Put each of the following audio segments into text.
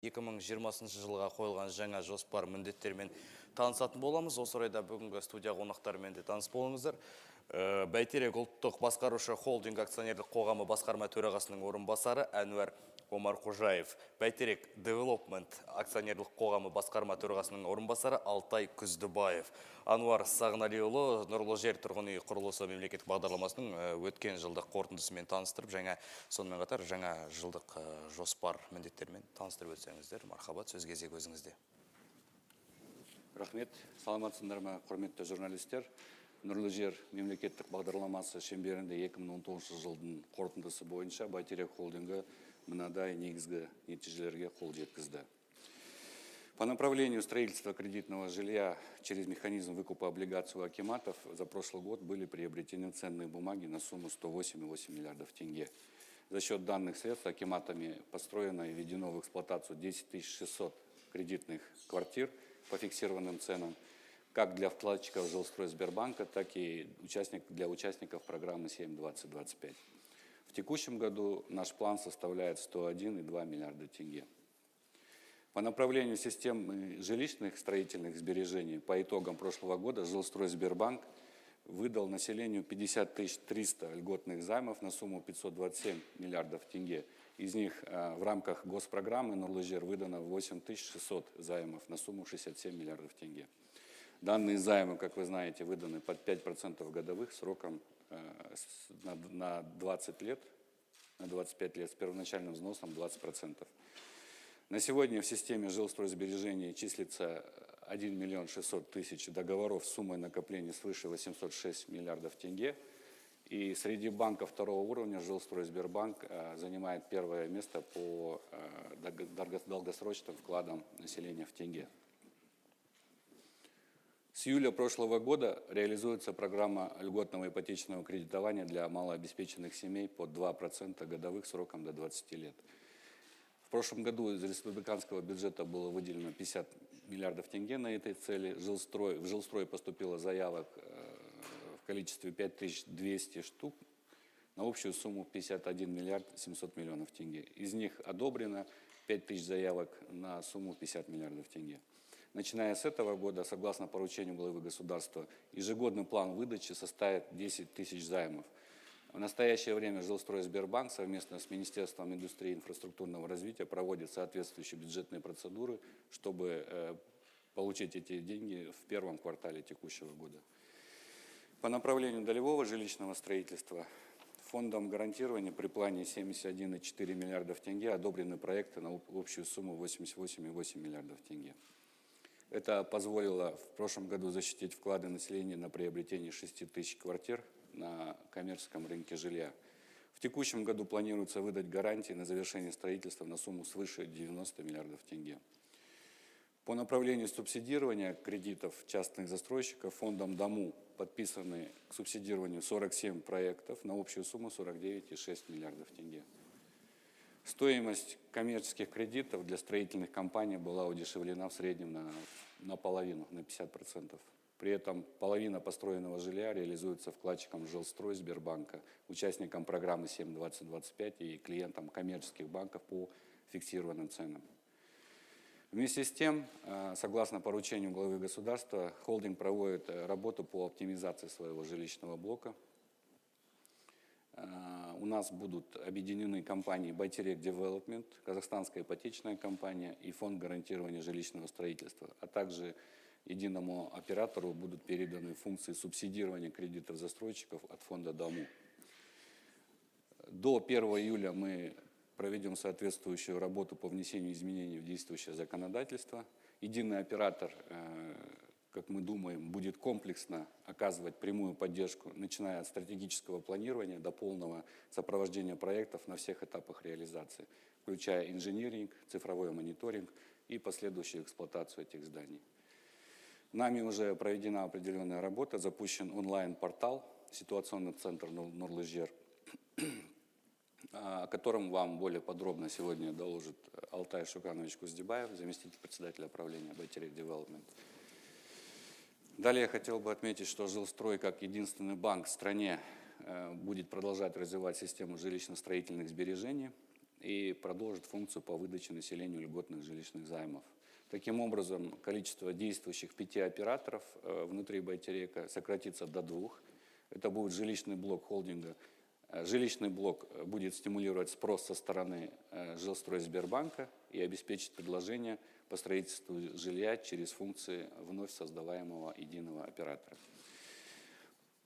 2020 жылға қойылған жаңа жоспар міндеттермен танысатын боламыз. Осы орайда бүгінгі студия қонақтарымен де таныс болыңыздар. Бәйтерек ұлттық басқарушы холдинг акционерлік қоғамы басқарма төрағасының орынбасары Әнуар Омарқожаев, Бәйтерек Девелопмент акционерлік қоғамы басқарма төрағасының орынбасары Алтай Күздібаев. Ануар Сағыналиұлы Нұрлы жер тұрғын үй құрылысы мемлекеттік бағдарламасының өткен жылдық қорытындысымен таныстырып, сонымен қатар жаңа жылдық жоспар міндеттермен таныстырып өтсеңіздер. Мархабат, сөз кезегі өзіңізде. Рахмет, саламатсыздар ма, құрметті журналистер. Нұрлы жер мемлекеттік бағдарламасы шеңберінде 2019 жылдың қорытындысы бойынша Бәйтерек холдингі мынадай негізгі нәтижелерге қол жеткізді. По направлению строительства кредитного жилья через механизм выкупа облигаций у акиматов за прошлый год были приобретены ценные бумаги на сумму 108,8 миллиардов тенге. За счет данных средств акиматами построено и введено в эксплуатацию 10 600 кредитных квартир по фиксированным ценам, как для вкладчиков Жилстройсбербанка, так и для участников программы 7-20-25. В текущем году наш план составляет 101,2 миллиарда тенге. По направлению системы жилищных строительных сбережений по итогам прошлого года Жилстройсбербанк выдал населению 50 300 льготных займов на сумму 527 миллиардов тенге. Из них в рамках госпрограммы «Нурлы жер» выдано 8 600 займов на сумму 67 миллиардов тенге. Данные займы, как вы знаете, выданы под 5% годовых сроком на 20 лет, на 25 лет с первоначальным взносом 20%. На сегодня в системе жилстройсбережений числится 1 600 000 договоров с суммой накопления свыше 806 миллиардов тенге. И среди банков второго уровня Жилстройсбербанк занимает первое место по долгосрочным вкладам населения в тенге. С июля прошлого года реализуется программа льготного ипотечного кредитования для малообеспеченных семей под 2% годовых сроком до 20 лет. В прошлом году из республиканского бюджета было выделено 50 миллиардов тенге на этой цели. В Жилстрой поступило заявок в количестве 5200 штук на общую сумму 51 миллиард 700 миллионов тенге. Из них одобрено 5000 заявок на сумму 50 миллиардов тенге. Начиная с этого года, согласно поручению главы государства, ежегодный план выдачи составит 10 000 займов. В настоящее время Жилстройсбербанк совместно с Министерством индустрии и инфраструктурного развития проводит соответствующие бюджетные процедуры, чтобы получить эти деньги в первом квартале текущего года. По направлению долевого жилищного строительства фондом гарантирования при плане 71,4 миллиардов тенге одобрены проекты на общую сумму 88,8 миллиардов тенге. Это позволило в прошлом году защитить вклады населения на приобретение 6 000 квартир на коммерческом рынке жилья. В текущем году планируется выдать гарантии на завершение строительства на сумму свыше 90 миллиардов тенге. По направлению субсидирования кредитов частных застройщиков фондом ДОМУ подписаны к субсидированию 47 проектов на общую сумму 49,6 миллиардов тенге. Стоимость коммерческих кредитов для строительных компаний была удешевлена в среднем на половину, на 50%. При этом половина построенного жилья реализуется вкладчиком Жилстройсбербанка, участникам программы 7-20-25 и клиентам коммерческих банков по фиксированным ценам. Вместе с тем, согласно поручению главы государства, холдинг проводит работу по оптимизации своего жилищного блока. У нас будут объединены компании Бәйтерек Девелопмент, казахстанская ипотечная компания и фонд гарантирования жилищного строительства, а также единому оператору будут переданы функции субсидирования кредитов застройщиков от фонда ДОМУ. До 1 июля мы проведем соответствующую работу по внесению изменений в действующее законодательство. Единый оператор, как мы думаем, будет комплексно оказывать прямую поддержку, начиная от стратегического планирования до полного сопровождения проектов на всех этапах реализации, включая инжиниринг, цифровой мониторинг и последующую эксплуатацию этих зданий. Нами уже проведена определенная работа, запущен онлайн-портал, ситуационный центр «Нурлы жер», о котором вам более подробно сегодня доложит Алтай Шуканович Куздибаев, заместитель председателя правления Бәйтерек Девелопмент. Далее я хотел бы отметить, что Жилстрой, как единственный банк в стране, будет продолжать развивать систему жилищно-строительных сбережений. и продолжит функцию по выдаче населению льготных жилищных займов. Таким образом, количество действующих 5 операторов внутри Байтерека сократится до 2. Это будет жилищный блок холдинга. Жилищный блок будет стимулировать спрос со стороны Жилстройсбербанка и обеспечить предложение по строительству жилья через функции вновь создаваемого единого оператора.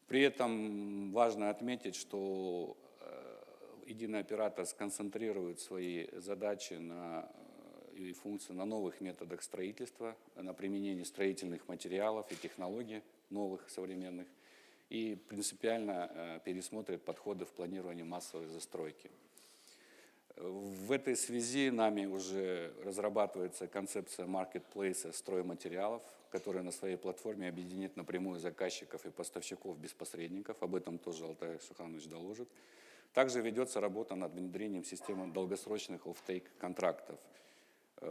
При этом важно отметить, что единый оператор сконцентрирует свои задачи и функции на новых методах строительства, на применении строительных материалов и технологий новых, современных, и принципиально пересмотрит подходы в планировании массовой застройки. В этой связи нами уже разрабатывается концепция маркетплейса стройматериалов, которая на своей платформе объединит напрямую заказчиков и поставщиков без посредников. Об этом тоже Алтай Суханович доложит. Также ведется работа над внедрением системы долгосрочных оффтейк контрактов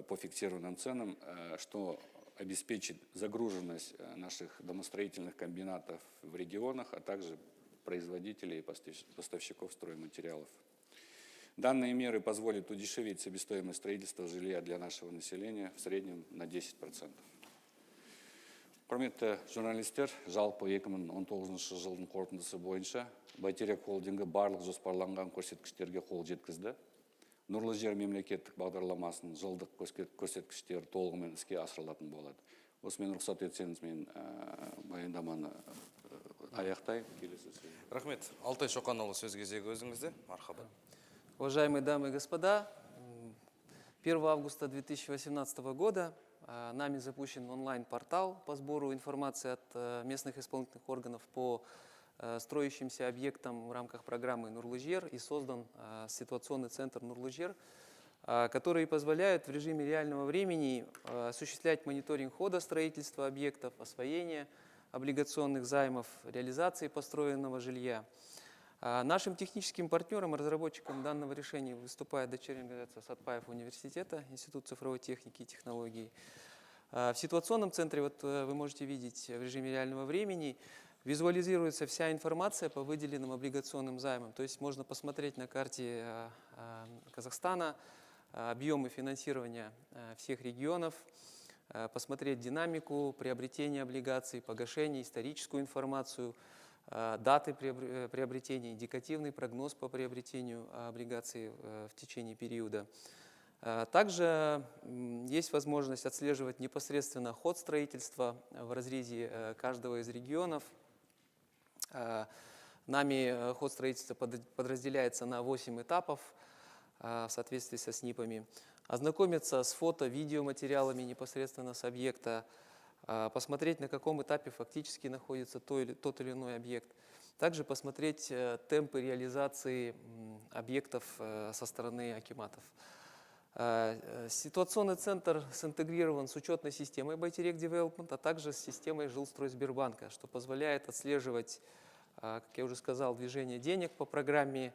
по фиксированным ценам, что обеспечит загруженность наших домостроительных комбинатов в регионах, а также производителей и поставщиков стройматериалов. Данные меры позволят удешевить себестоимость строительства жилья для нашего населения в среднем на 10%. Құрметті журналистер, жалпы 2019 жылдың қорытындысы бойынша Байтерек холдингі барлық жоспарланған көрсеткіштерге қол жеткізді. Нұрлы жер мемлекеттік бағдарламасының жылдық көрсеткіштері толығымен іске асырылатын болады. Осымен рұқсат етсеңіз, мен баяндаманы аяқтайын. Рахмет. Алтай Шоқанұлы, сөз кезегі өзіңізде. Мархаба. Уважаемые дамы и господа, 1 августа 2018 года нами запущен онлайн-портал по сбору информации от местных исполнительных органов по строящимся объектам в рамках программы «Нурлы-жер» и создан ситуационный центр «Нурлы-жер», который позволяет в режиме реального времени осуществлять мониторинг хода строительства объектов, освоения облигационных займов, реализации построенного жилья. Нашим техническим партнером и разработчиком данного решения выступает дочерняя организация Сатпаев университета, Институт цифровой техники и технологий. В ситуационном центре, вот вы можете видеть в режиме реального времени, визуализируется вся информация по выделенным облигационным займам. То есть можно посмотреть на карте Казахстана объемы финансирования всех регионов, посмотреть динамику приобретения облигаций, погашения, историческую информацию, даты приобретения, индикативный прогноз по приобретению облигаций в течение периода. Также есть возможность отслеживать непосредственно ход строительства в разрезе каждого из регионов. Нами ход строительства подразделяется на 8 этапов в соответствии со СНИПами. Ознакомиться с фото, видеоматериалами непосредственно с объекта, посмотреть, на каком этапе фактически находится тот или иной объект. Также посмотреть темпы реализации объектов со стороны акиматов. Ситуационный центр синтегрирован с учетной системой Байтерек Development, а также с системой Жилстройсбербанка, что позволяет отслеживать, как я уже сказал, движение денег по программе.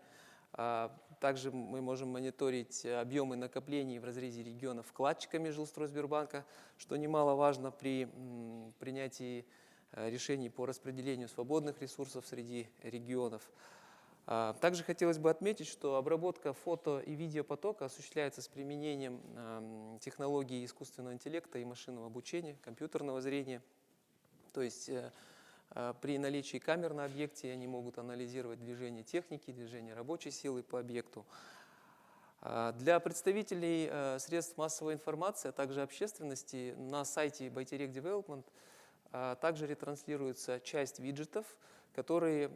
Также мы можем мониторить объемы накоплений в разрезе регионов вкладчиками Жилстройсбербанка, что немаловажно при принятии решений по распределению свободных ресурсов среди регионов. Также хотелось бы отметить, что обработка фото и видеопотока осуществляется с применением технологий искусственного интеллекта и машинного обучения, компьютерного зрения. То есть при наличии камер на объекте они могут анализировать движение техники, движение рабочей силы по объекту. Для представителей средств массовой информации, а также общественности на сайте Байтерек Development также ретранслируется часть виджетов, которые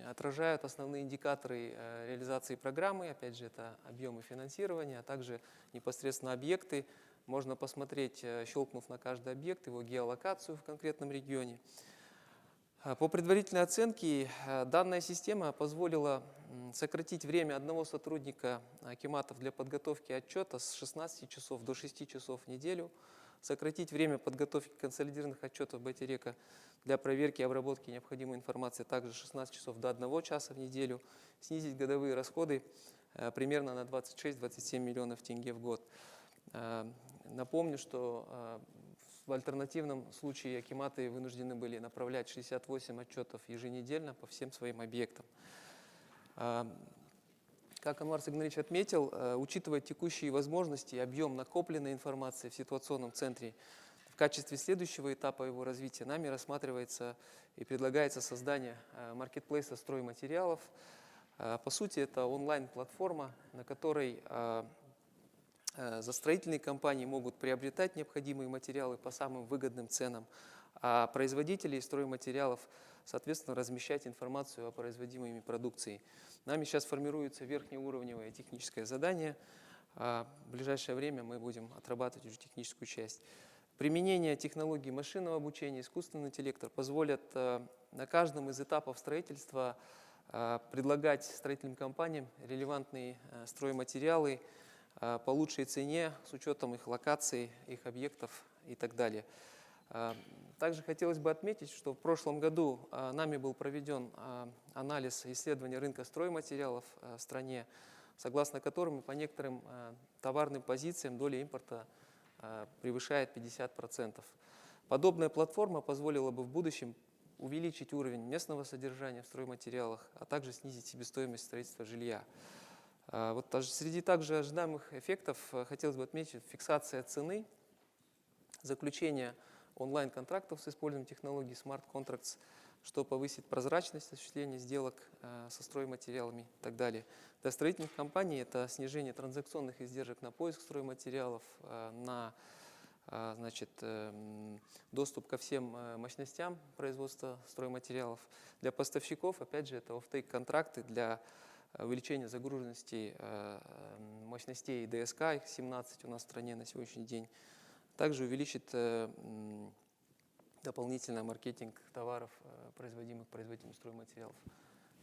отражают основные индикаторы реализации программы. Опять же, это объемы финансирования, а также непосредственно объекты. Можно посмотреть, щелкнув на каждый объект, его геолокацию в конкретном регионе. По предварительной оценке, данная система позволила сократить время одного сотрудника акиматов для подготовки отчета с 16 часов до 6 часов в неделю, сократить время подготовки консолидированных отчетов Байтерека для проверки и обработки необходимой информации также с 16 часов до 1 часа в неделю, снизить годовые расходы примерно на 26-27 миллионов тенге в год. Напомню, что в альтернативном случае акиматы вынуждены были направлять 68 отчетов еженедельно по всем своим объектам. Как Анвар Сагнарович отметил, учитывая текущие возможности и объем накопленной информации в ситуационном центре, в качестве следующего этапа его развития нами рассматривается и предлагается создание маркетплейса стройматериалов. По сути, это онлайн-платформа, на которой застроительные компании могут приобретать необходимые материалы по самым выгодным ценам, а производители стройматериалов, соответственно, размещать информацию о производимой ими продукции. Нами сейчас формируется верхнеуровневое техническое задание. В ближайшее время мы будем отрабатывать уже техническую часть. Применение технологий машинного обучения, искусственного интеллекта позволят на каждом из этапов строительства предлагать строительным компаниям релевантные стройматериалы по лучшей цене с учетом их локаций, их объектов и так далее. Также хотелось бы отметить, что в прошлом году нами был проведен анализ исследования рынка стройматериалов в стране, согласно которым по некоторым товарным позициям доля импорта превышает 50%. Подобная платформа позволила бы в будущем увеличить уровень местного содержания в стройматериалах, а также снизить себестоимость строительства жилья. Среди также ожидаемых эффектов хотелось бы отметить фиксация цены, заключение онлайн-контрактов с использованием технологий Smart Contracts, что повысит прозрачность осуществления сделок со стройматериалами и так далее. Для строительных компаний это снижение транзакционных издержек на поиск стройматериалов, на доступ ко всем мощностям производства стройматериалов. Для поставщиков, опять же, это оффтейк-контракты для увеличения загруженности мощностей ДСК, их 17 у нас в стране на сегодняшний день. Также увеличит дополнительно маркетинг товаров, производимых производителями стройматериалов.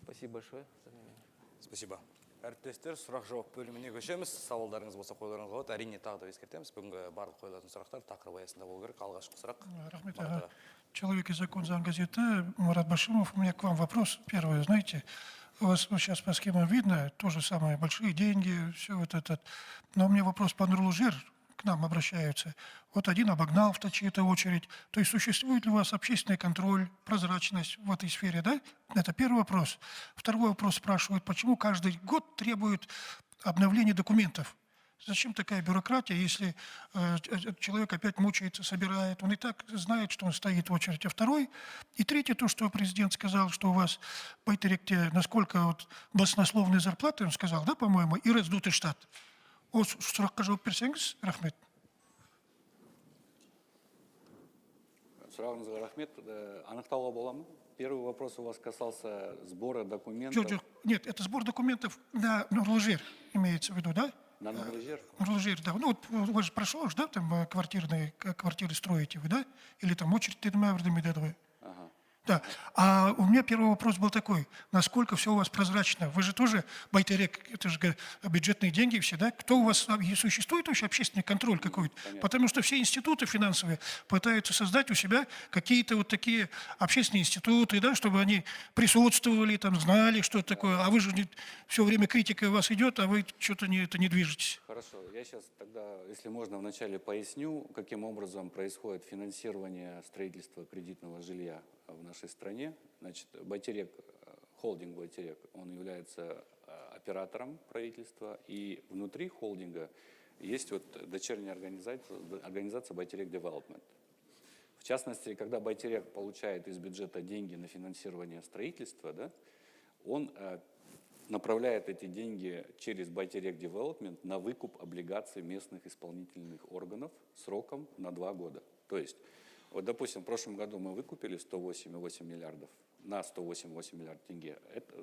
Спасибо большое за внимание. Спасибо. Әріптестер, сұрақ-жауап бөліміне көшеміз. Сауалдарыңыз болса қойларыңыз болады. Әрине тағы да ескертеміз. Бүгінгі барлық қойылатын сұрақтар тақырып аясында болу керек. Алғашқы сұрақ. Рахмет. Человек и закон замгазеты, Мурат Башимов. У меня к вам вопрос. Первый, знаете, у вас сейчас по схемам видно, то же самое, большие деньги, все вот это. Но у меня вопрос по Нурлужир, к нам обращаются. Вот один обогнал в чью-то очередь. То есть существует ли у вас общественный контроль, прозрачность в этой сфере, да? Это первый вопрос. Второй вопрос спрашивают, почему каждый год требуют обновления документов? Зачем такая бюрократия, если человек опять мучается, собирает, он и так знает, что он стоит в очереди. А второй, и третий, то, что президент сказал, что у вас в Байтеректе, насколько вот баснословные зарплаты, он сказал, да, по-моему, и раздутый штат. Осы сұраққа жауап берсеңіз, рахмет. Сұрағыңызға рахмет. Анықтауға бола ма? Первый вопрос у вас касался сбора документов. Нет, это сбор документов на Нурлужир, имеется в виду, да? На Нурлужир? Нурлужир, да. Ну вот у вас же прошло, да, там квартиры строите вы, да? Или там очередь Медведовой? Ага. Да. А у меня первый вопрос был такой. Насколько все у вас прозрачно? Вы же тоже Байтерек, это же бюджетные деньги все, да? Кто у вас, существует вообще общественный контроль какой-то? Понятно. Потому что все институты финансовые пытаются создать у себя какие-то вот такие общественные институты, да, чтобы они присутствовали, там, знали, что это такое. А вы же все время критика у вас идет, а вы что-то не движетесь. Хорошо. Я сейчас тогда, если можно, вначале поясню, каким образом происходит финансирование строительства кредитного жилья в нашей стране. Значит, Байтерек, холдинг Байтерек, он является оператором правительства, и внутри холдинга есть вот дочерняя организация Байтерек Development. В частности, когда Байтерек получает из бюджета деньги на финансирование строительства, да, он направляет эти деньги через Байтерек Development на выкуп облигаций местных исполнительных органов сроком на 2 года. То есть, вот, допустим, в прошлом году мы выкупили 108,8 миллиардов на 108,8 миллиардов тенге.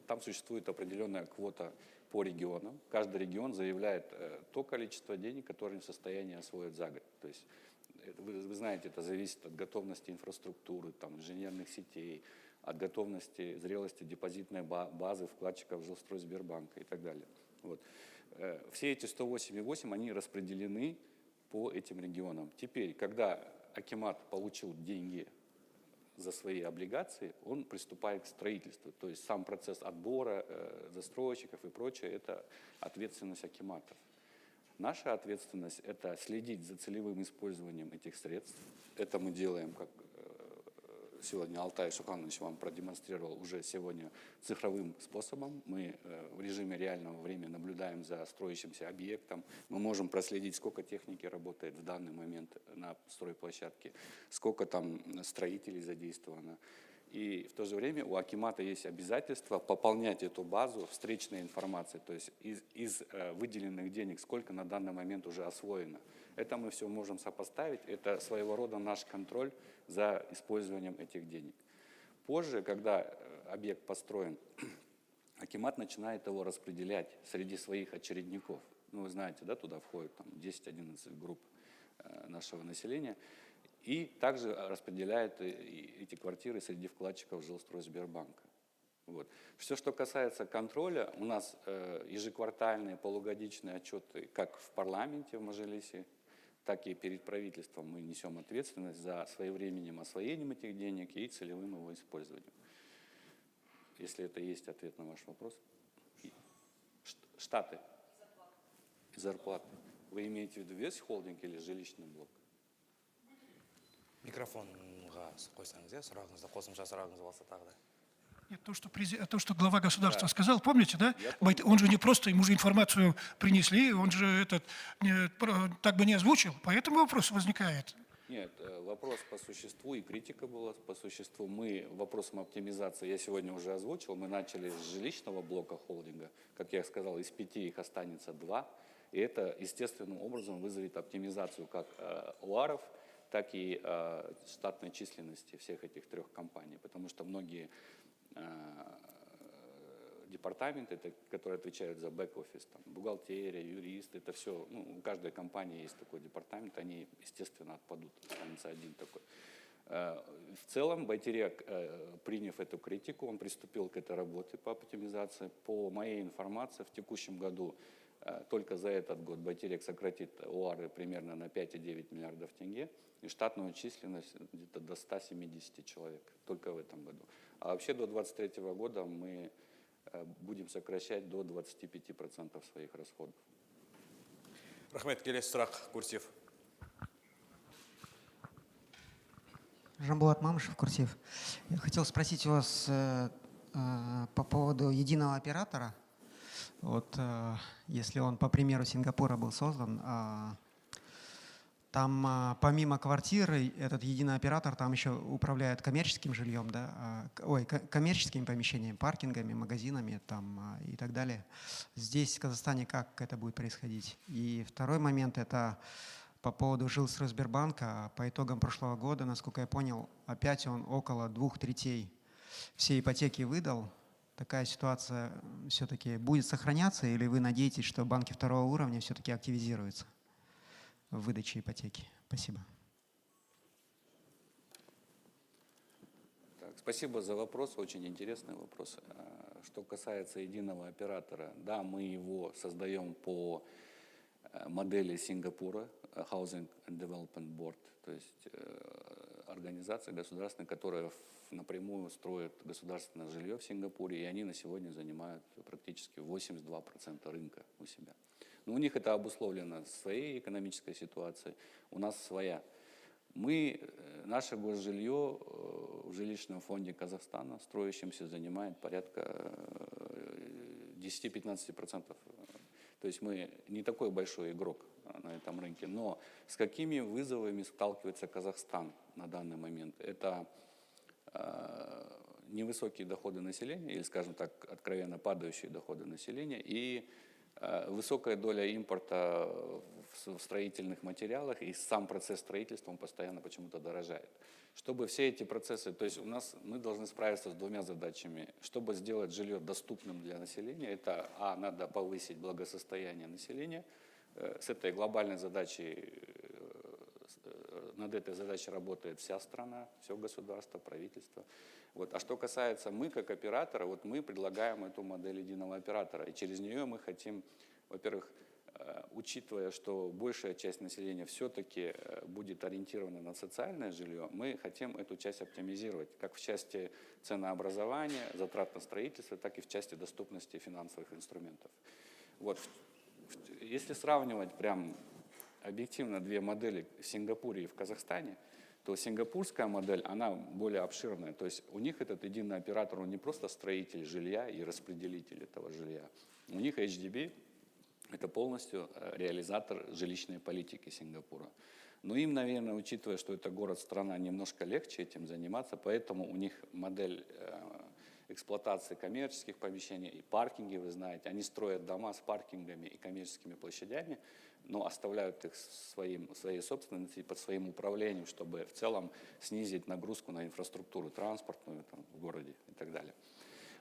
Там существует определенная квота по регионам. Каждый регион заявляет то количество денег, которое в состоянии освоить за год. То есть, вы знаете, это зависит от готовности инфраструктуры, там, инженерных сетей, от готовности, зрелости депозитной базы вкладчиков Жилстройсбербанка и так далее. Вот. Все эти 108,8, они распределены по этим регионам. Теперь, когда Акимат получил деньги за свои облигации, он приступает к строительству. То есть сам процесс отбора застройщиков и прочее – это ответственность Акиматов. Наша ответственность – это следить за целевым использованием этих средств. Это мы делаем как сегодня Алтай Шуханович вам продемонстрировал уже сегодня цифровым способом. Мы в режиме реального времени наблюдаем за строящимся объектом. Мы можем проследить, сколько техники работает в данный момент на стройплощадке, сколько там строителей задействовано. И в то же время у акимата есть обязательство пополнять эту базу встречной информацией, то есть из выделенных денег, сколько на данный момент уже освоено. Это мы все можем сопоставить, это своего рода наш контроль за использованием этих денег. Позже, когда объект построен, акимат начинает его распределять среди своих очередников. Ну, вы знаете, да, туда входят там, 10-11 групп нашего населения. И также распределяет эти квартиры среди вкладчиков Жилстройсбербанка. Вот. Все, что касается контроля, у нас ежеквартальные, полугодичные отчеты как в парламенте в Мажилисе, так и перед правительством мы несем ответственность за своевременным освоением этих денег и целевым его использованием. Если это есть ответ на ваш вопрос. Штаты. Зарплаты. Вы имеете в виду весь холдинг или жилищный блок? Микрофонға қойсаңыз, иә, сұрағыңызды, қосымша сұрағыңыз болса тағы да. Нет, то, что глава государства сказал, помните, да? Я помню. Он же не просто, ему же информацию принесли, он же так бы не озвучил, поэтому вопрос возникает. Нет, вопрос по существу и критика была по существу. Мы вопросом оптимизации, я сегодня уже озвучил, мы начали с жилищного блока холдинга. Как я сказал, из 5 их останется 2. И это естественным образом вызовет оптимизацию как ОАРов, так и штатной численности всех этих 3 компаний. Потому что многие департаменты, которые отвечают за бэк-офис, там, бухгалтерия, юристы, это все, ну, у каждой компании есть такой департамент, они, естественно, отпадут, останется один такой. В целом, Байтерек, приняв эту критику, он приступил к этой работе по оптимизации. По моей информации, в текущем году только за этот год Байтерек сократит ОАРы примерно на 5,9 миллиардов тенге и штатную численность где-то до 170 человек только в этом году. А вообще до 2023 года мы будем сокращать до 25% своих расходов. Рахмет, келесі сұрақ, Курсив. Жамбулат Мамышев, Курсив. Я хотел спросить у вас по поводу единого оператора. Вот, если он, по примеру Сингапура, был создан, там помимо квартиры этот единый оператор там еще управляет коммерческим жильем, да, коммерческими помещениями, паркингами, магазинами там, и так далее. Здесь, в Казахстане, как это будет происходить? И второй момент – это по поводу Жилстройсбербанка. По итогам прошлого года, насколько я понял, опять он около 2/3 всей ипотеки выдал. Такая ситуация все-таки будет сохраняться, или вы надеетесь, что банки второго уровня все-таки активизируются в выдаче ипотеки? Спасибо. Так, спасибо за вопрос, очень интересный вопрос. Что касается единого оператора, да, мы его создаем по модели Сингапура, Housing and Development Board, то есть организация государственная, которая напрямую строит государственное жилье в Сингапуре, и они на сегодня занимают практически 82% рынка у себя. Но у них это обусловлено своей экономической ситуацией, у нас своя. Наше госжилье в жилищном фонде Казахстана, строящемся, занимает порядка 10-15%. То есть мы не такой большой игрок на этом рынке. Но с какими вызовами сталкивается Казахстан на данный момент? Это невысокие доходы населения, или, скажем так, откровенно падающие доходы населения, и высокая доля импорта в строительных материалах, и сам процесс строительства он постоянно почему-то дорожает. Чтобы все эти процессы, то есть мы должны справиться с 2 задачами. Чтобы сделать жилье доступным для населения, это надо повысить благосостояние населения. С этой глобальной задачей, над этой задачей работает вся страна, все государство, правительство. Вот. А что касается мы как оператора, вот мы предлагаем эту модель единого оператора. И через нее мы хотим, во-первых, учитывая, что большая часть населения все-таки будет ориентирована на социальное жилье, мы хотим эту часть оптимизировать, как в части ценообразования, затрат на строительство, так и в части доступности финансовых инструментов. Вот. Если сравнивать прям объективно 2 модели в Сингапуре и в Казахстане, то сингапурская модель, она более обширная. То есть у них этот единый оператор, он не просто строитель жилья и распределитель этого жилья. У них HDB – это полностью реализатор жилищной политики Сингапура. Но им, наверное, учитывая, что это город-страна, немножко легче этим заниматься, поэтому у них модель эксплуатации коммерческих помещений и паркинги, вы знаете, они строят дома с паркингами и коммерческими площадями, но оставляют их своей собственности под своим управлением, чтобы в целом снизить нагрузку на инфраструктуру транспортную там, в городе и так далее.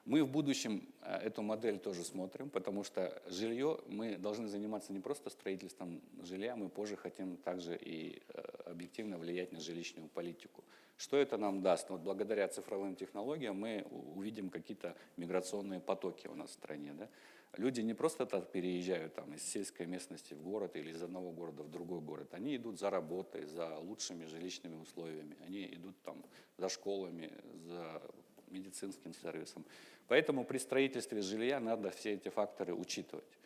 Мы в будущем эту модель тоже смотрим, потому что жилье, мы должны заниматься не просто строительством жилья, мы позже хотим также и объективно влиять на жилищную политику. Что это нам даст? Вот благодаря цифровым технологиям мы увидим какие-то миграционные потоки у нас в стране. Да? Люди не просто так переезжают там, из сельской местности в город или из одного города в другой город. Они идут за работой, за лучшими жилищными условиями. Они идут там, за школами, за медицинским сервисом. Поэтому при строительстве жилья надо все эти факторы учитывать.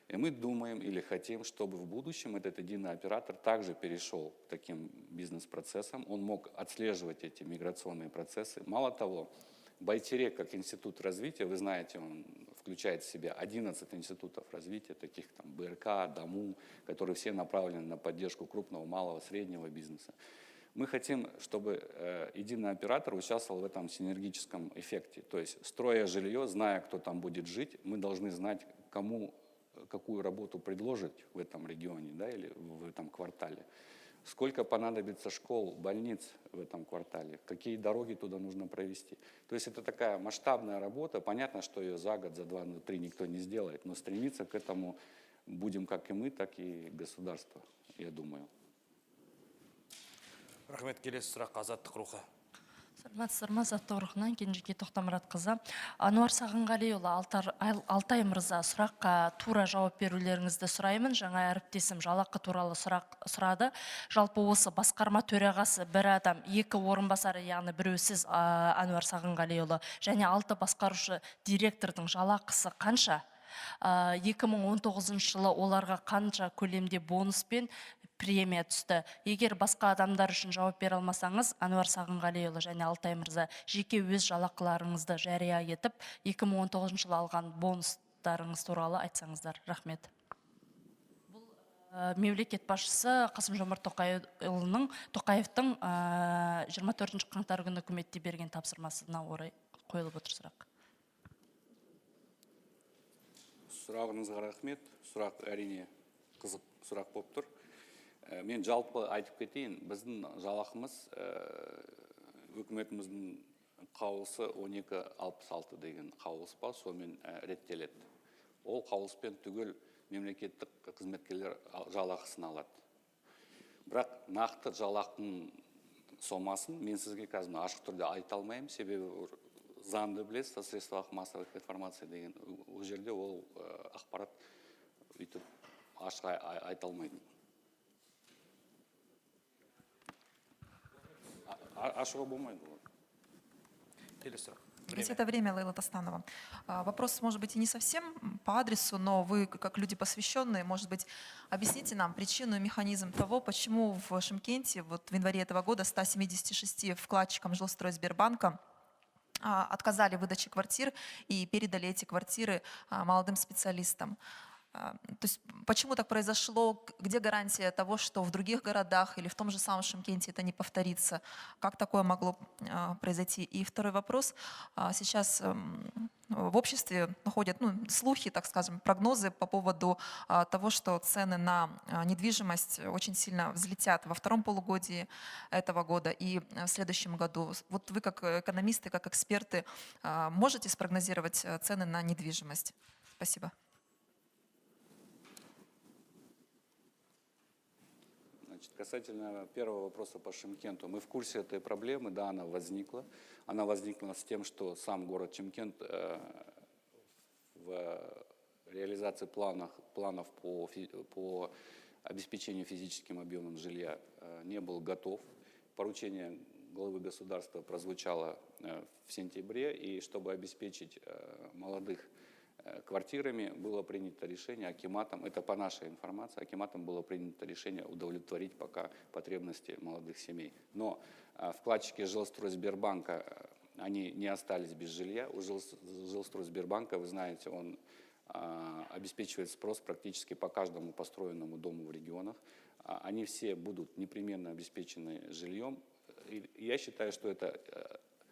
И мы думаем или хотим, чтобы в будущем этот единый оператор также перешел к таким бизнес-процессам. Он мог отслеживать эти миграционные процессы. Мало того, Байтерек как институт развития, вы знаете, он включает в себя 11 институтов развития, таких там БРК, ДОМУ, которые все направлены на поддержку крупного, малого, среднего бизнеса. Мы хотим, чтобы единый оператор участвовал в этом синергическом эффекте. То есть, строя жилье, зная, кто там будет жить, мы должны знать, кому какую работу предложить в этом регионе, да, или в этом квартале. Сколько понадобится школ, больниц в этом квартале, какие дороги туда нужно провести. То есть это такая масштабная работа. Понятно, что ее за год, за два, за три никто не сделает, но стремиться к этому будем как и мы, так и государство, я думаю. Рахмет, келесі сұрақ Азаттық Рухы. Саламатсыздар ма, Азаттық Рухынан Кенжеке Тоқтамұратқызы. Ануар Сағынғалиұлы, Алтай мырза, сұраққа тура жауап берулеріңізді сұраймын. Жаңа әріптесім жалақы туралы сұрады. Жалпы осы басқарма төрағасы бір адам, екі орынбасары, яғни біреу сіз Ануар Сағынғалиұлы, және 6 басқарушы директордың жалақысы қанша? 2019 жылы оларға қанша көлемде бонус пен премия түсті. Егер басқа адамдар үшін жауап бере алмасаңыз, Ануар Сағынғалиұлы және Алтай мырза жеке өз жалақыларыңызды жария етіп, 2019 жылы алған бонустарыңыз туралы айтсаңыздар. Рахмет. Бұл мемлекет басшысы Қасым-Жомарт Тоқаевтың 24 қаңтар күні үкіметте берген тапсырмасына орай қойылып отыр сұрақ. Сұрағыңызға рахмет. Сұрақ әрине қызық сұрақ болып тұр. Мен жалпы айтып кетейін, біздің жалақымыз үкіметіміздің қаулысы 1266 деген қаулысы бар, сонымен реттеледі. Ол қаулыспен түгел мемлекеттік қызметкерлер жалақысын алады. Бірақ нақты жалақының сомасын мен сізге қазір ашық түрде айта алмаймын, себебі заңды білесіз, средствах массовых информация деген ол жерде ол ақпарат өйтіп ашық айта алмайды. Ашығы болмайды. Келесі сұрақ. Ведь это время, Лейла Тастанова. Вопрос, может быть, и не совсем по адресу, но вы, как люди посвященные, может быть, объясните нам причину и механизм того, почему в Шымкенте вот в январе этого года 176 вкладчикам Жилстройсбербанка отказали в выдаче квартир и передали эти квартиры молодым специалистам. То есть почему так произошло, где гарантия того, что в других городах или в том же самом Шымкенте это не повторится? Как такое могло произойти? И второй вопрос. Сейчас в обществе ходят слухи, так скажем, прогнозы по поводу того, что цены на недвижимость очень сильно взлетят во втором полугодии этого года и в следующем году. Вот вы как экономисты, как эксперты можете спрогнозировать цены на недвижимость? Спасибо. Касательно первого вопроса по Шымкенту, мы в курсе этой проблемы, да, она возникла. Она возникла с тем, что сам город Шымкент в реализации планов по обеспечению физическим объемом жилья не был готов. Поручение главы государства прозвучало в сентябре, и чтобы обеспечить молодых квартирами было принято решение акиматом, это по нашей информации, акиматом было принято решение удовлетворить пока потребности молодых семей. Но вкладчики Жилстройсбербанка, они не остались без жилья. У Жилстройсбербанка, вы знаете, он обеспечивает спрос практически по каждому построенному дому в регионах. Они все будут непременно обеспечены жильем. И я считаю, что это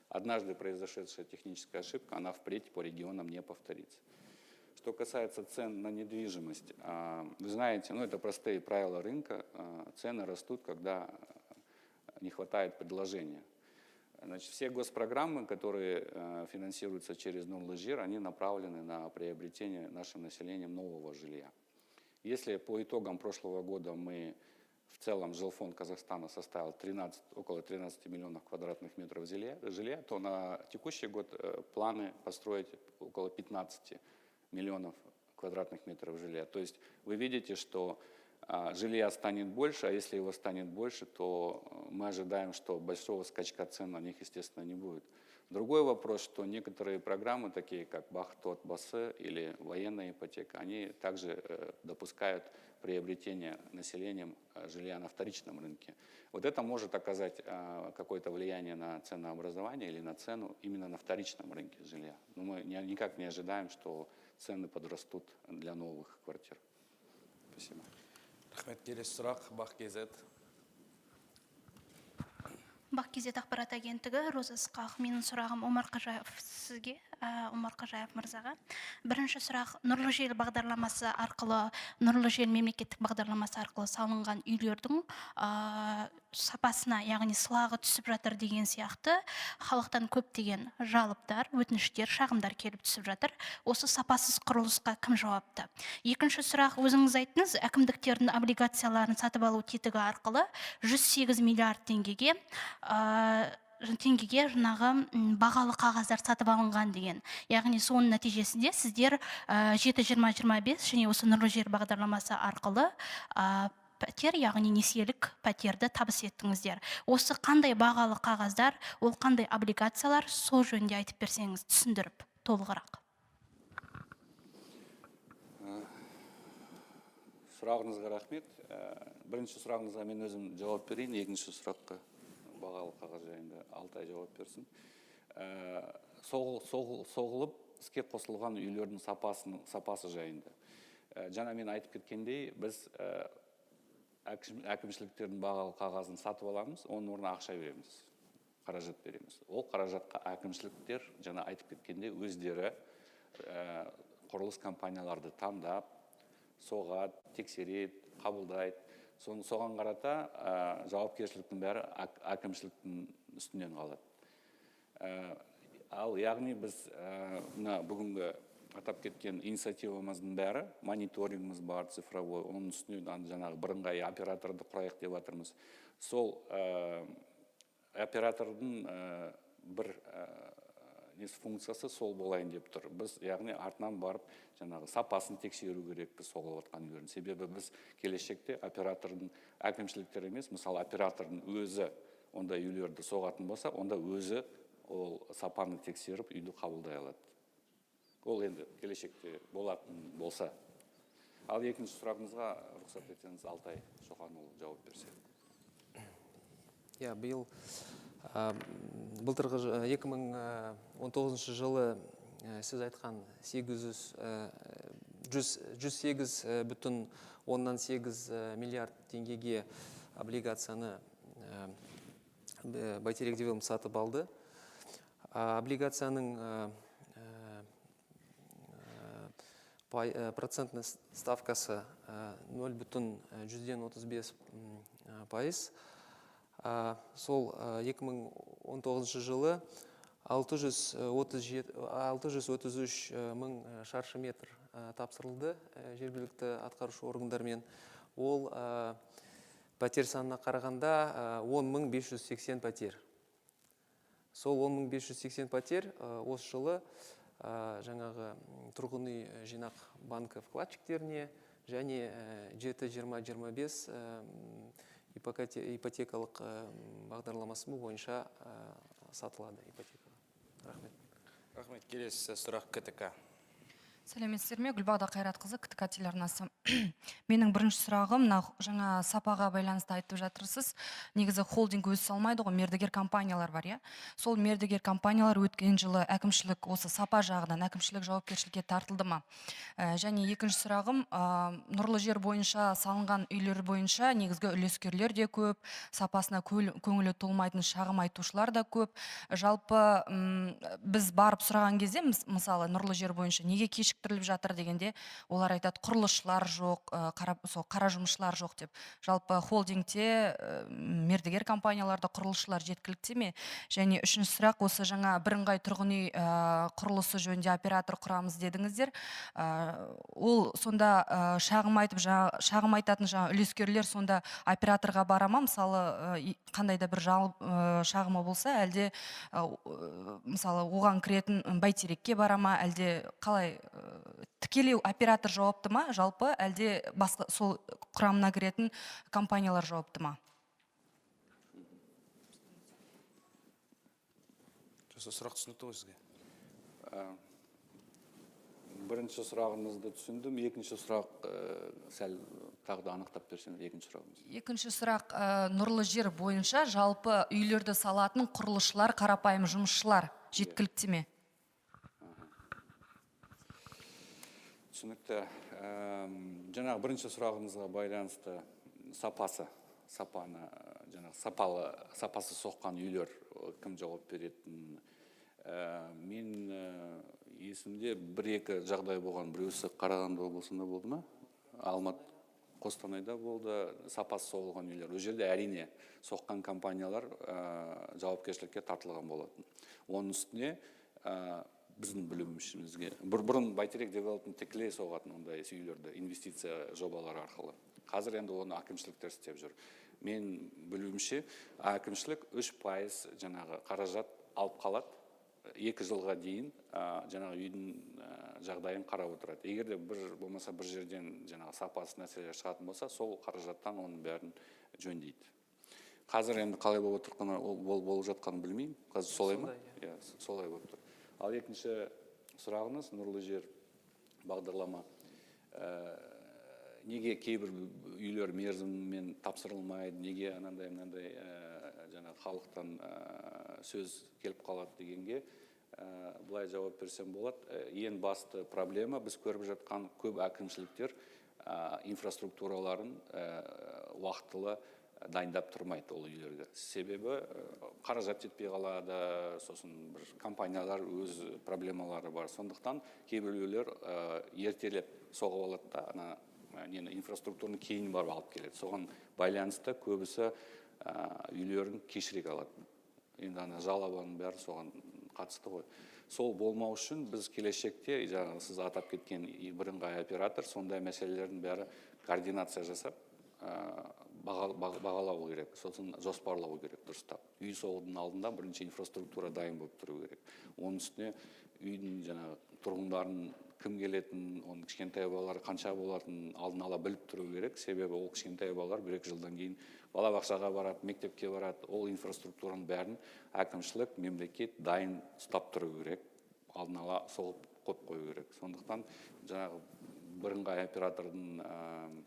однажды произошедшая техническая ошибка, она впредь по регионам не повторится. Что касается цен на недвижимость, вы знаете, это простые правила рынка, цены растут, когда не хватает предложения. Значит, все госпрограммы, которые финансируются через Нурлы-Жир, они направлены на приобретение нашим населением нового жилья. Если по итогам прошлого года в целом жилфонд Казахстана составил около 13 миллионов квадратных метров жилья, то на текущий год планы построить около 15 миллионов квадратных метров жилья. То есть вы видите, что жилья станет больше, а если его станет больше, то мы ожидаем, что большого скачка цен на них, естественно, не будет. Другой вопрос, что некоторые программы, такие как Бахтот Басы или военная ипотека, они также допускают приобретение населением жилья на вторичном рынке. Вот это может оказать какое-то влияние на ценообразование или на цену именно на вторичном рынке жилья. Но мы никак не ожидаем, что цены подрастут для новых квартир. Спасибо. Рахмет, келесі сұрақ, Бақ-КЗ. Бақ-КЗ ақпарат агенттігі, Роза Ысқақ. Менің сұрағым Омар Қажаев сізге, Омар Қажаев мырзаға. Бірінші сұрақ, Нұрлы жер бағдарламасы арқылы, Нұрлы жер мемлекеттік бағдарламасы арқылы салынған үйлердің сапасына, яғни сылағы түсіп жатыр деген сияқты, халықтан көптеген жалоптар, өтініштер, шағымдар келіп түсіп жатыр. Осы сапасыз құрылысқа кім жауапты? Екінші сұрақ, өзіңіз айттыңыз, әкімдіктердің облигацияларын сатып алу тетігі арқылы 108 миллиард теңгеге жаңағы бағалы қағаздар сатып алынған деген. Яғни соның нәтижесінде сіздер 7-20-25 және осы Нұрлы жер бағдарламасы арқылы пәтер, яғни несиелік пәтерді табыс еттіңіздер. Осы қандай бағалы қағаздар, ол қандай облигациялар, сол жөнінде айтып берсеңіз, түсіндіріп, толығырақ. Сұрағыңызға рахмет. Бірінші сұрағыңызға мен өзім жауап берейін, екінші сұраққа бағалы қағаз жайында Алтай жауап берсін. Соғылып, іске қосылған үйлердің сапасы жайында. Жаңа мен айтып кеткендей, біз әкімшіліктердің бағалы қағазын сатып аламыз, оның орнына ақша береміз, қаражат береміз. Ол қаражатқа әкімшіліктер, жаңа айтып кеткенде, өздері құрылыс компанияларды таңдап, соғады, тексереді, қабылдайды. Соған қарата жауапкершіліктің бәрі әкімшіліктің үстінен қалады. Ал яғни біз бүгінгі атап кеткен инициативамыздың бәрі, мониторингіміз бар, цифровой, оның үстінен жаңағы бірыңғай операторды құрайық деп жатырмыз. Сол оператордың бір функциясы сол болайын деп тұр. Біз яғни артынан барып жаңағы сапасын тексеру керек біз соғылып жатқан үйлердің. Себебі біз келешекте оператордың әкімшіліктер емес, мысалы оператордың өзі ондай үйлерді соғатын болса, онда өзі ол сапаны тексеріп үйді қабылдай алады. Ол енді келешекте болатын болса. Ал екінші сұрағыңызға рұқсат етсеңіз Алтай Шоқанұлы жауап берсе. Биыл былтырғы 2019 жылы сіз айтқан 108,8 миллиард теңгеге облигацияны Бәйтерек Девелопмент сатып алды. Облигацияның процентный ставкасы 0,35%. Сол 2019 жылы 633 мың шаршы метр тапсырылды жергілікті атқарушы органдармен. Ол пәтер санына қарағанда 10.580 пәтер. Сол 10.580 пәтер осы жылы жаңағы тұрғын үй жинақ банкі вкладчиктеріне және 7-20-25 ипотекалық бағдарламасы бойынша сатылады ипотека. Рахмет. Рахмет. Келесі сұрақ КТК. Сәлеметсіздер ме? Гүлбағда Қайратқызы, КТК телеарнасы. Менің бірінші сұрағым, мына жаңа сапаға байланысты айтып жатырсыз. Негізі холдинг өзі салмайды ғой, мердігер компаниялар бар, иә? Сол мердігер компаниялар өткен жылы әкімшілік осы сапа жағынан әкімшілік жауапкершілікке тартылды ма? Және екінші сұрағым, нұрлы жер бойынша салынған үйлер бойынша негізгі үлескерлер де көп, сапасына көңілі толмайтын шағым айтушылар да көп. Жалпы біз барып сұраған кезде, мысалы, нұрлы жер бойынша неге кешіктіріліп жатыр дегенде, олар айтады, құрылысшылар жоқ, қара жұмысшылар жоқ деп. Жалпы холдингте мердігер компанияларда құрылысшылар жеткілікті ме? Және үшінші сұрақ, осы жаңа бірыңғай тұрғын үй құрылысы жөнінде оператор құрамыз дедіңіздер. Ол сонда шағым айтатын жаңа үлескерлер сонда операторға бара ма? Мысалы, қандай да бір шағымы болса, әлде мысалы оған кіретін бәйтерекке бара ма, әлде қалай тікелей оператор жауапты ма, жалпы, әлде басқа сол құрамына кіретін компаниялар жауапты ма? Сұрақ түсінікті ғой сізге? Бірінші сұрағыңызды түсіндім, екінші сұрақ сәл тағы да анықтап берсеңіз, екінші сұрағыңыз. Екінші сұрақ, нұрлы жер бойынша жалпы үйлерді салатын құрылысшылар, қарапайым жұмысшылар жеткілікті ме? Түсінікті. Жаңағы бірінші сұрағыңызға байланысты сапасы соққан үйлер кім жауап беретін? Мен есімде бір-екі жағдай болған, біреусі Қарағанды облысында болды ма? Алматы, Қостанайда болды, сапасы соғылған үйлер. Ол жерде әрине соққан компаниялар жауапкершілікке тартылған болатын. Оның үстіне біздің білуімізге бұрын бәйтерек девелопмент тікелей соғатын ондай үйлерді инвестиция жобалары арқылы. Қазір енді оны әкімшіліктер істеп жүр. Мен білуімше әкімшілік 3% жаңағы қаражат алып қалады. 2 жылға дейін жаңағы үйдің жағдайын қарап отырады. Егер де болмаса бір жерден жаңағы сапасы мәселелер шығатын болса, сол қаражаттан оның бәрін жөндейді. Қазір енді қалай болып жатқанын білмеймін. Қазір солай ма? Иә, солай болып тұр. Ал екінші сұрағыңыз, нұрлы жер бағдарлама. Неге кейбір үйлер мерзіммен тапсырылмайды, неге анандай жаңа халықтан сөз келіп қалады дегенге былай жауап берсем болады. Ең басты проблема біз көріп жатқан көп әкімшіліктер инфраструктураларын уақытылы дайындап тұрмайды ол үйлерге. Себебі қаражат жетпей қалады, сосын бір компаниялар өз проблемалары бар. Сондықтан кейбір үйлер ертелеп соғып алады да, инфраструктураны кейін барып алып келеді. Соған байланысты көбісі үйлерін кешірек алады. Енді жалобаның бәрі соған қатысты ғой. Сол болмау үшін біз келешекте, жаңағы сіз атап кеткен бірыңғай оператор, сондай мәселелердің бәрі координация жасап, бағалау керек, сосын жоспарлау керек дұрыстап. Үй соғудың алдында бірінші инфраструктура дайын болып тұру керек. Оның үстіне үйдің жаңағы тұрғындарын кім келетін, оның кішкентай балалары қанша болатын алдын ала біліп тұру керек. Себебі ол кішкентай балалар 1-2 жылдан кейін балабақшаға барады, мектепке барады. Ол инфраструктураның бәрін әкімшілік, мемлекет дайын ұстап тұру керек. Алдын ала соғып қойып қою керек. Сондықтан жаңағы бірыңғай оператордың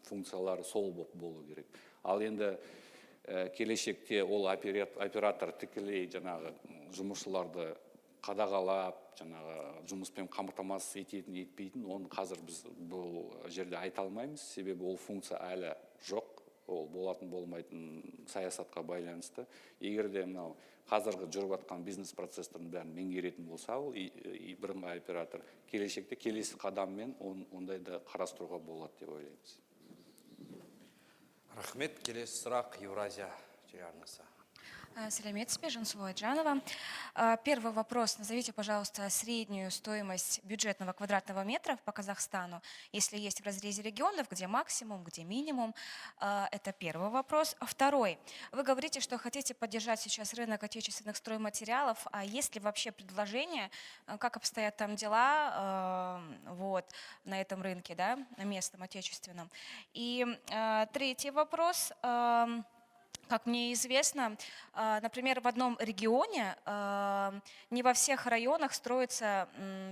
функциялары сол болу керек. Ал енді келешекте ол оператор тікелей жаңағы жұмысшыларды қадағалап, жаңағы жұмыспен қамтамасыз етпейтін, оны қазір біз бұл жерде айта алмаймыз. Себебі ол функция әлі жоқ. Ол болатын болмайтын саясатқа байланысты. Егер де қазіргі жүріп жатқан бизнес процестерін бәрін меңгеретін болса, ол бірыңғай оператор келешекте келесі қадаммен ондайды қарастыруға болады деп ойлаймыз. Рахмет. Келесі сұрақ Евразия телеарнасы. Сәлеметсіз бе, Жансулу Айджанова. Первый вопрос. Назовите, пожалуйста, среднюю стоимость бюджетного квадратного метра по Казахстану, если есть в разрезе регионов, где максимум, где минимум. Это первый вопрос. Второй. Вы говорите, что хотите поддержать сейчас рынок отечественных стройматериалов. А есть ли вообще предложение, как обстоят там дела на этом рынке, да, на местном, отечественном? И третий вопрос. Как мне известно, например, в одном регионе не во всех районах строится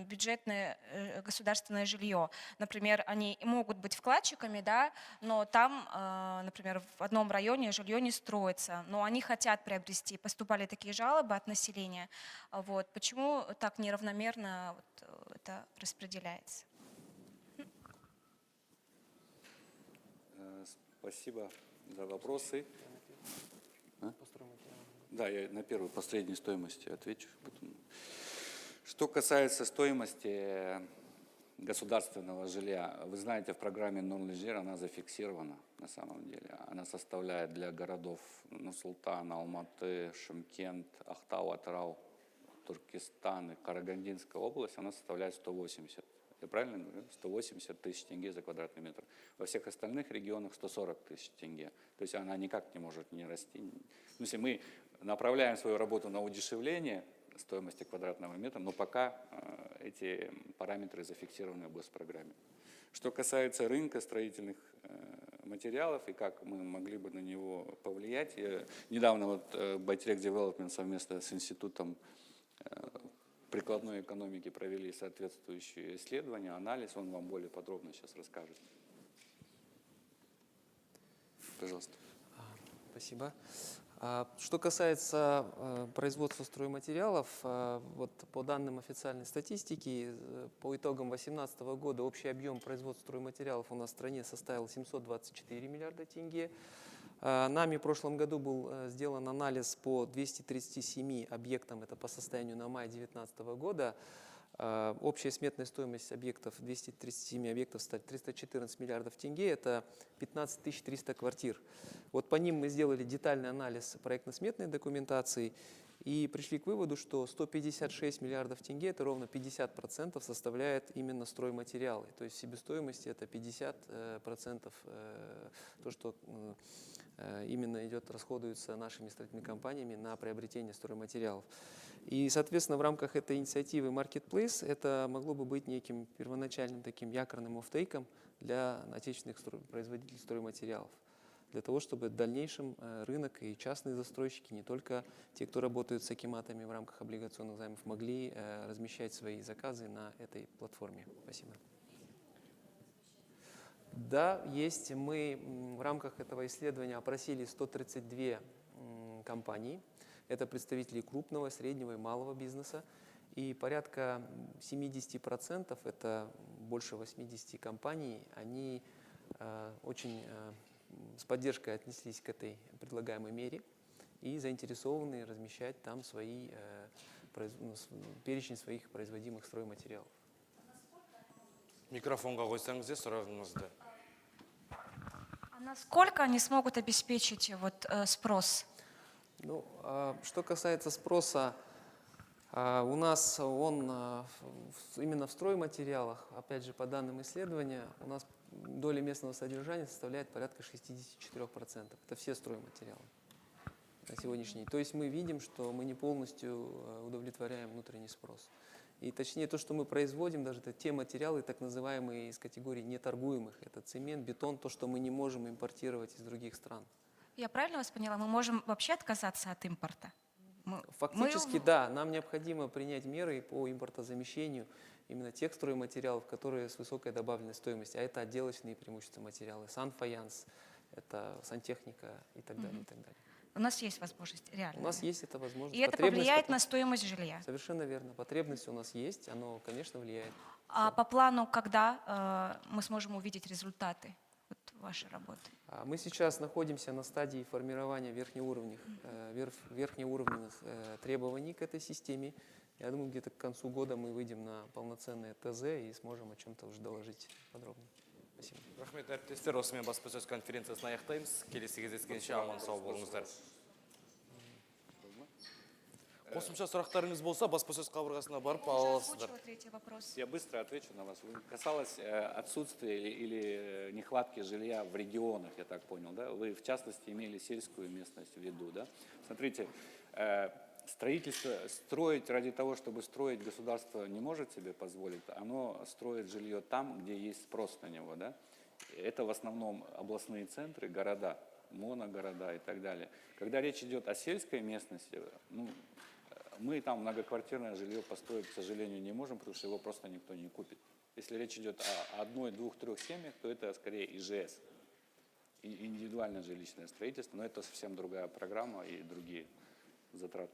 бюджетное государственное жилье. Например, они могут быть вкладчиками, да, но там, например, в одном районе жилье не строится, но они хотят приобрести. Поступали такие жалобы от населения. Вот. Почему так неравномерно вот это распределяется? Спасибо за вопросы. Да, я на первую, по средней стоимости отвечу. Что касается стоимости государственного жилья, вы знаете, в программе «Non-Leisure» она зафиксирована на самом деле. Она составляет для городов Нур-Султан, Алматы, Шымкент, Актау, Атырау, Туркестан и Карагандинская область, она составляет 180. Я правильно говорю? 180 тысяч тенге за квадратный метр. Во всех остальных регионах 140 тысяч тенге. То есть она никак не может не расти. В смысле, мы направляем свою работу на удешевление стоимости квадратного метра, но пока эти параметры зафиксированы в госпрограмме. Что касается рынка строительных материалов и как мы могли бы на него повлиять, недавно вот Байтерек Development совместно с Институтом прикладной экономики провели соответствующие исследования, анализ, он вам более подробно сейчас расскажет. Пожалуйста. Спасибо. Что касается производства стройматериалов, вот по данным официальной статистики, по итогам 2018 года общий объем производства стройматериалов у нас в стране составил 724 миллиарда тенге. Нами в прошлом году был сделан анализ по 237 объектам, это по состоянию на май 2019 года. Общая сметная стоимость объектов, 237 объектов, 314 миллиардов тенге, это 15 300 квартир. Вот по ним мы сделали детальный анализ проектно-сметной документации и пришли к выводу, что 156 миллиардов тенге, это ровно 50% составляет именно стройматериалы. То есть себестоимости это 50% то, что именно расходуется нашими строительными компаниями на приобретение стройматериалов. И, соответственно, в рамках этой инициативы Marketplace это могло бы быть неким первоначальным таким якорным оффтейком для отечественных производителей стройматериалов. Для того, чтобы в дальнейшем рынок и частные застройщики, не только те, кто работают с акиматами в рамках облигационных займов, могли размещать свои заказы на этой платформе. Спасибо. Да, есть. Мы в рамках этого исследования опросили 132 компании. Это представители крупного, среднего и малого бизнеса. И порядка 70%, это больше 80 компаний, они очень с поддержкой отнеслись к этой предлагаемой мере и заинтересованы размещать там перечень своих производимых стройматериалов. Микрофонға қойсаңыз, сұрағыңызды. А насколько они смогут обеспечить спрос? Ну, что касается спроса, у нас он именно в стройматериалах, опять же, по данным исследования, у нас доля местного содержания составляет порядка 64%. Это все стройматериалы на сегодняшний день. То есть мы видим, что мы не полностью удовлетворяем внутренний спрос. И точнее, то, что мы производим, даже это те материалы, так называемые из категории неторгуемых. Это цемент, бетон, то, что мы не можем импортировать из других стран. Я правильно вас поняла? Мы можем вообще отказаться от импорта? Фактически, да, нам необходимо принять меры по импортозамещению именно тех стройматериалов, которые с высокой добавленной стоимостью, а это отделочные преимущества материалы, санфаянс, это сантехника и так далее, и так далее. У нас есть возможность, реально. У нас есть эта возможность. И это повлияет на стоимость жилья? Совершенно верно. Потребность у нас есть, оно, конечно, влияет. А по плану, когда мы сможем увидеть результаты вашей работы? Мы сейчас находимся на стадии формирования верхнеуровневых требований к этой системе. Я думаю, где-то к концу года мы выйдем на полноценное ТЗ и сможем о чем-то уже доложить подробно. Спасибо. Рахмет, әріптестер, осымен баспасөз конференциясын аяқтаймыз. Келесі кездескенше аман сау болыңыздар. Қосымша сұрақтарыңыз болса, баспасөз қабырғасына барып аласыздар. Третий вопрос. Я быстро отвечу на вас. Касалось отсутствия или нехватки жилья в регионах, я так понял, да? Вы, в частности, имели сельскую местность в виду, да? Смотрите, строительство, строить ради того, чтобы строить, государство не может себе позволить, оно строит жилье там, где есть спрос на него, да? Это в основном областные центры, города. моногорода и так далее. Когда речь идет о сельской местности, ну, мы там многоквартирное жилье построить, к сожалению, не можем, потому что его просто никто не купит. Если речь идет о одной, двух, трех семьях, то это скорее ИЖС, индивидуальное жилищное строительство, но это совсем другая программа и другие затраты.